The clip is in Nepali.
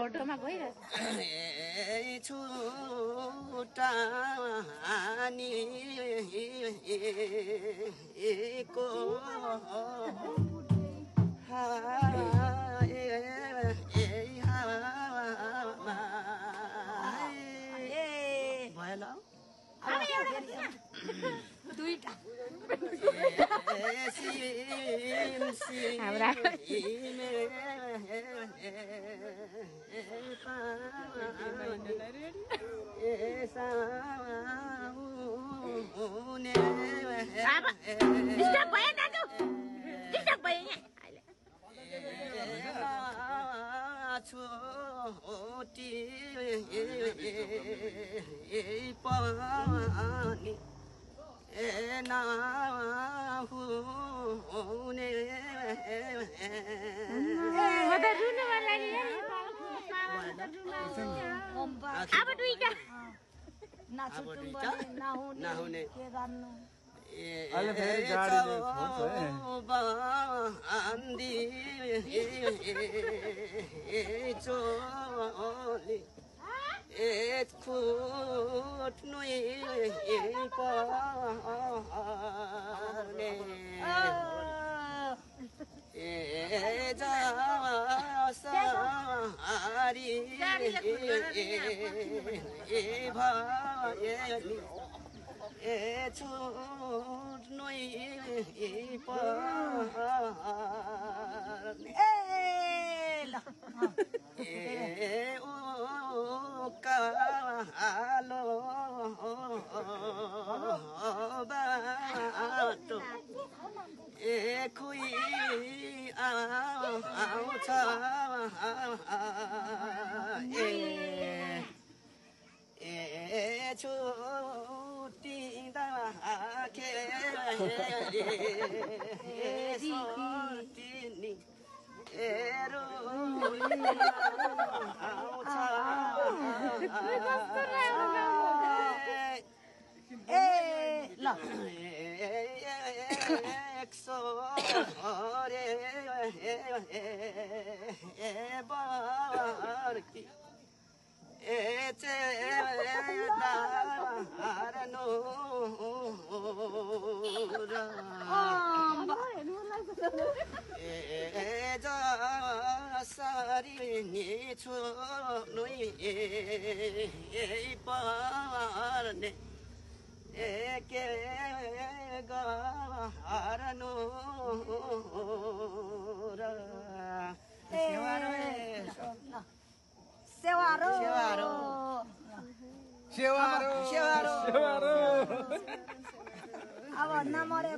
फोटोमा गइरहेछ छुटानी को भयो ल दुईटा छोटी पानी ना हुने अब दुईटा नहुने अहिले फेरि गाडीले छोड्छ बान्दी चोली एक फुट नुई पर्ने सारी भएली छुट नुई पर्ने कालो बाटो खुई आउँछ छुट्टिँदा सोटिनी बर्की सरी छोड्नु पर्ने के गर्नु सेवारो अब नमरे